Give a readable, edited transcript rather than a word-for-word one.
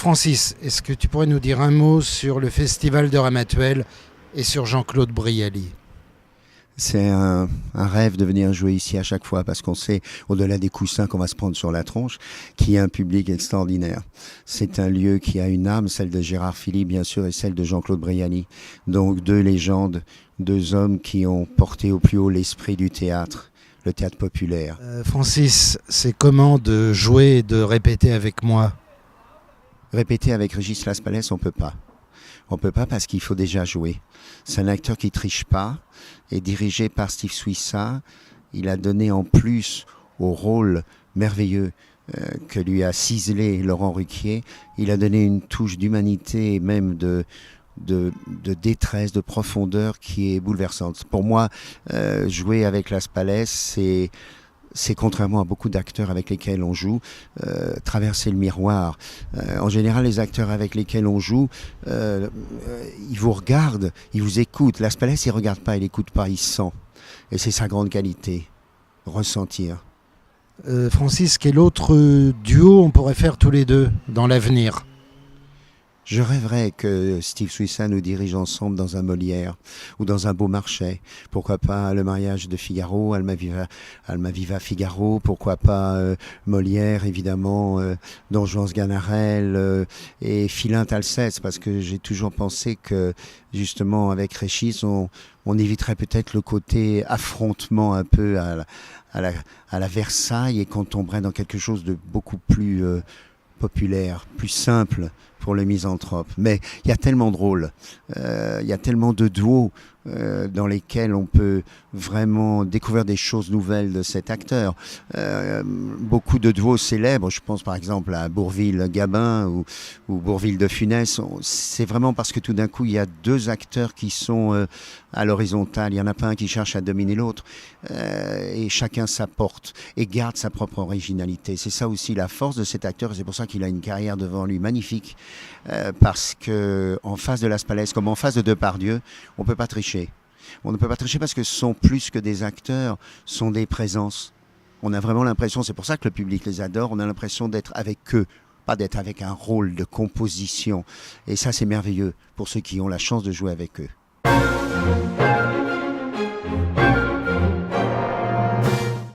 Francis, est-ce que tu pourrais nous dire un mot sur le Festival de Ramatuelle et sur Jean-Claude Brialy? C'est un rêve de venir jouer ici à chaque fois parce qu'on sait, au-delà des coussins qu'on va se prendre sur la tronche, qu'il y a un public extraordinaire. C'est un lieu qui a une âme, celle de Gérard Philippe bien sûr et celle de Jean-Claude Brialy. Donc deux légendes, deux hommes qui ont porté au plus haut l'esprit du théâtre, le théâtre populaire. Francis, c'est comment de jouer et de répéter avec moi? Répéter avec Régis Laspalès, on peut pas. On peut pas parce qu'il faut déjà jouer. C'est un acteur qui triche pas et dirigé par Steve Suissa. Il a donné en plus au rôle merveilleux que lui a ciselé Laurent Ruquier, il a donné une touche d'humanité et même de détresse, de profondeur qui est bouleversante. Pour moi, jouer avec Laspalès, c'est contrairement à beaucoup d'acteurs avec lesquels on joue, traverser le miroir. En général, les acteurs avec lesquels on joue, ils vous regardent, ils vous écoutent. Laspalès, il ne regarde pas, il n'écoute pas, il sent. Et c'est sa grande qualité, ressentir. Francis, quel autre duo on pourrait faire tous les deux dans l'avenir? Je rêverais que Steve Suissa nous dirige ensemble dans un Molière ou dans un Beaumarchais. Pourquoi pas le mariage de Figaro, Almaviva Figaro, pourquoi pas Molière évidemment, Don Juan Sganarelle et Philinte Alceste, parce que j'ai toujours pensé que justement avec Régis on éviterait peut-être le côté affrontement un peu à la Versailles et qu'on tomberait dans quelque chose de beaucoup plus populaire, plus simple pour le misanthrope. Mais il y a tellement de rôles, il y a tellement de duos dans lesquels on peut vraiment découvrir des choses nouvelles de cet acteur. Beaucoup de duos célèbres, je pense par exemple à Bourvil-Gabin ou Bourvil-de Funès. C'est vraiment parce que tout d'un coup, il y a deux acteurs qui sont à l'horizontale. Il n'y en a pas un qui cherche à dominer l'autre. Et chacun s'apporte et garde sa propre originalité. C'est ça aussi la force de cet acteur. Et c'est pour ça qu'il a une carrière devant lui magnifique. Parce que en face de Laspalès, comme en face de Depardieu, on ne peut pas tricher. On ne peut pas tricher parce que ce sont plus que des acteurs, sont des présences. On a vraiment l'impression, c'est pour ça que le public les adore, on a l'impression d'être avec eux, pas d'être avec un rôle de composition. Et ça, c'est merveilleux pour ceux qui ont la chance de jouer avec eux.